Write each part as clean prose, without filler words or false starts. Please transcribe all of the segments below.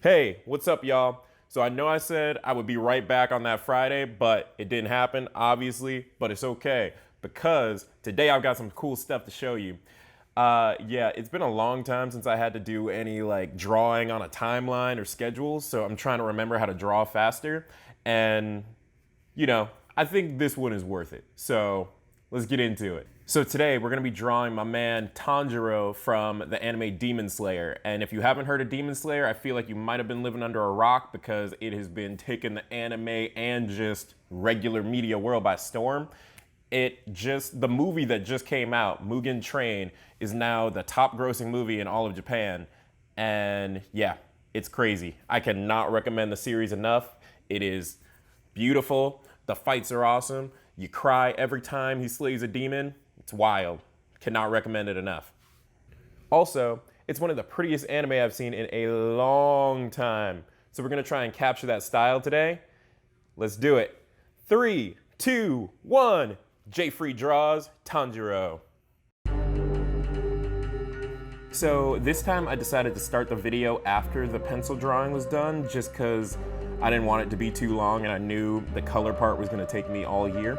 Hey, what's up, y'all? So I know I said I would be right back on that Friday, but it didn't happen, obviously, but it's okay because today I've got some cool stuff to show you. Yeah, it's been a long time since I had to do any like drawing on a timeline or schedule, so I'm trying to remember how to draw faster. And, I think this one is worth it. So let's get into it. So today we're going to be drawing my man Tanjiro from the anime Demon Slayer. And if you haven't heard of Demon Slayer, I feel like you might have been living under a rock because it has been taking the anime and just regular media world by storm. The movie that just came out, Mugen Train, is now the top grossing movie in all of Japan. And yeah, it's crazy. I cannot recommend the series enough. It is beautiful. The fights are awesome. You cry every time he slays a demon. It's wild. Cannot recommend it enough. Also, it's one of the prettiest anime I've seen in a long time. So we're gonna try and capture that style today. Let's do it. 3, 2, 1. J-Free draws Tanjiro. So this time I decided to start the video after the pencil drawing was done just because I didn't want it to be too long and I knew the color part was gonna take me all year.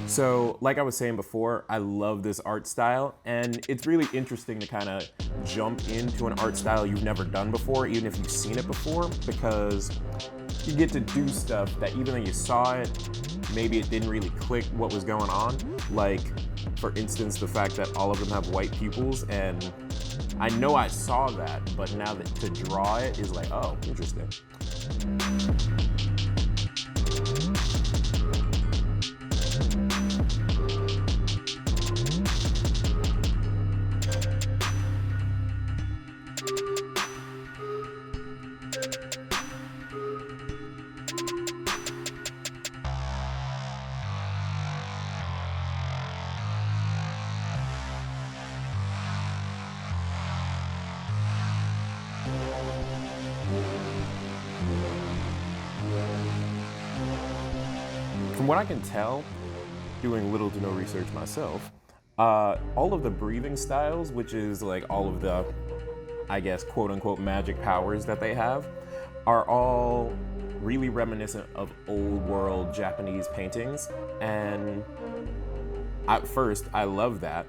So, like I was saying before, I love this art style, and it's really interesting to kind of jump into an art style you've never done before, even if you've seen it before, because you get to do stuff that even though you saw it, maybe it didn't really click what was going on. Like, for instance, the fact that all of them have white pupils, and I know I saw that, but now that to draw it is like, oh, interesting. From what I can tell, doing little to no research myself, all of the breathing styles, which is like all of the, I guess, quote unquote magic powers that they have, are all really reminiscent of old world Japanese paintings. And at first, I love that.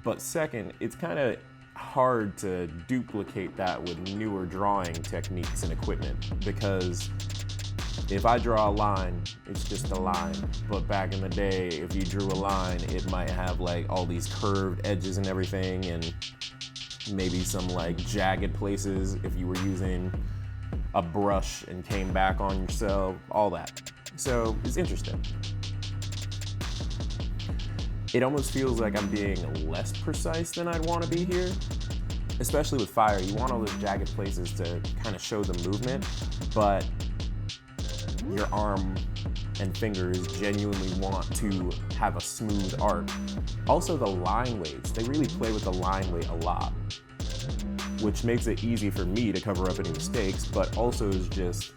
But second, it's kind of hard to duplicate that with newer drawing techniques and equipment because if I draw a line, it's just a line. But back in the day, if you drew a line, it might have like all these curved edges and everything, and maybe some like jagged places if you were using a brush and came back on yourself, all that. So it's interesting. It almost feels like I'm being less precise than I'd want to be here. Especially with fire, you want all those jagged places to kind of show the movement, but your arm and fingers genuinely want to have a smooth art. Also the line weights, they really play with the line weight a lot, which makes it easy for me to cover up any mistakes, but also is just,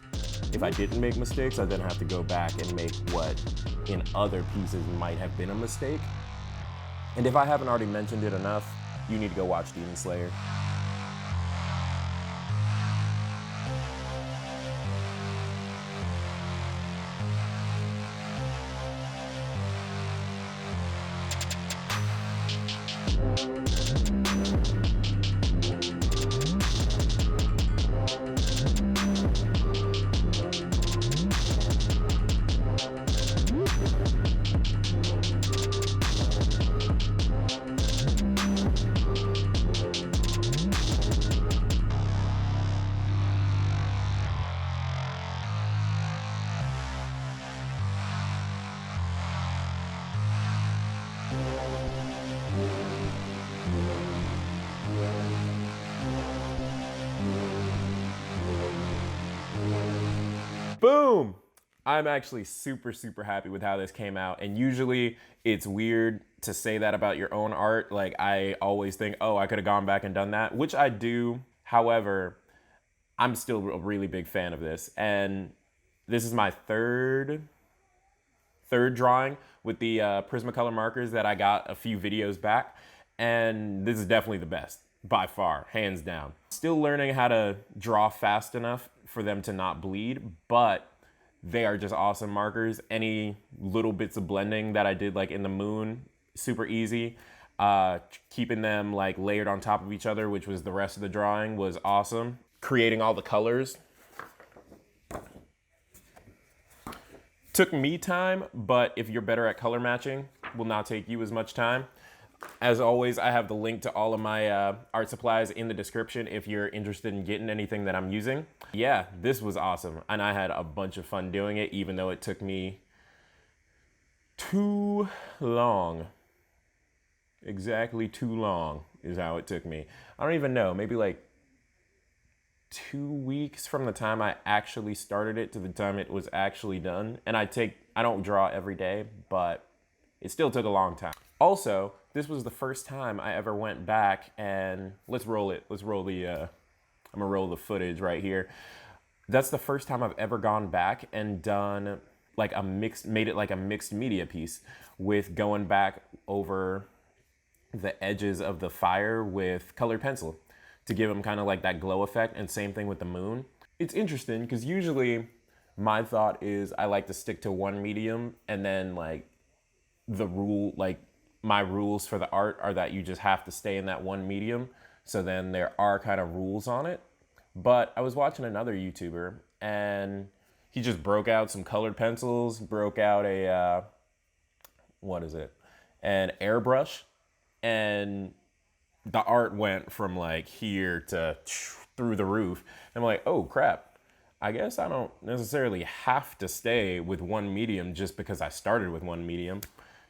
if I didn't make mistakes, I then have to go back and make what in other pieces might have been a mistake. And if I haven't already mentioned it enough, you need to go watch Demon Slayer. Boom! I'm actually super, super happy with how this came out. And usually it's weird to say that about your own art. Like I always think, oh, I could have gone back and done that, which I do. However, I'm still a really big fan of this. And this is my third drawing with the Prismacolor markers that I got a few videos back. And this is definitely the best, by far, hands down. Still learning how to draw fast enough for them to not bleed, but they are just awesome markers. Any little bits of blending that I did like in the moon, super easy. Keeping them like layered on top of each other, which was the rest of the drawing, was awesome. Creating all the colors took me time, but if you're better at color matching, will not take you as much time. As always, I have the link to all of my art supplies in the description if you're interested in getting anything that I'm using. Yeah, this was awesome, and I had a bunch of fun doing it, even though it took me too long. Exactly too long is how it took me. I don't even know, maybe like 2 weeks from the time I actually started it to the time it was actually done. And I don't draw every day, but it still took a long time. Also, this was the first time I ever went back and let's roll it. I'm gonna roll the footage right here. That's the first time I've ever gone back and done like made it like a mixed media piece with going back over the edges of the fire with colored pencil to give them kind of like that glow effect, and same thing with the moon. It's interesting because usually my thought is I like to stick to one medium, and then like my rules for the art are that you just have to stay in that one medium. So then there are kind of rules on it. But I was watching another YouTuber and he just broke out some colored pencils, broke out an airbrush, and the art went from like here to through the roof. And I'm like, oh crap, I guess I don't necessarily have to stay with one medium just because I started with one medium.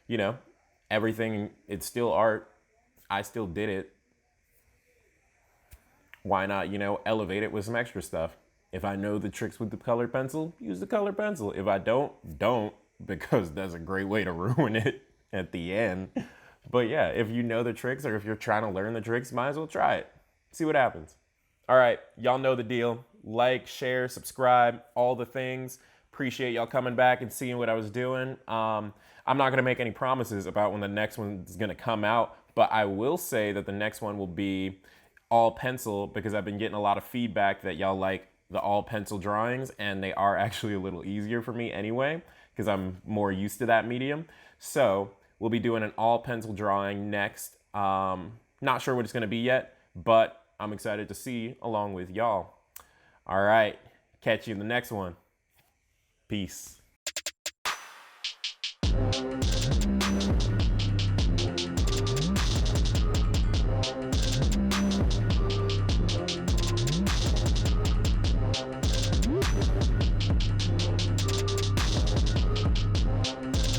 You know, everything, it's still art. I still did it. Why not, elevate it with some extra stuff? If I know the tricks with the colored pencil, use the colored pencil. If I don't, because that's a great way to ruin it at the end. But yeah, if you know the tricks or if you're trying to learn the tricks, might as well try it. See what happens. All right, y'all know the deal. Like, share, subscribe, all the things. Appreciate y'all coming back and seeing what I was doing. I'm not gonna make any promises about when the next one's gonna come out, but I will say that the next one will be all pencil because I've been getting a lot of feedback that y'all like the all pencil drawings, and they are actually a little easier for me anyway because I'm more used to that medium. So we'll be doing an all pencil drawing next. Not sure what it's gonna be yet, but I'm excited to see along with y'all. All right, catch you in the next one. Peace.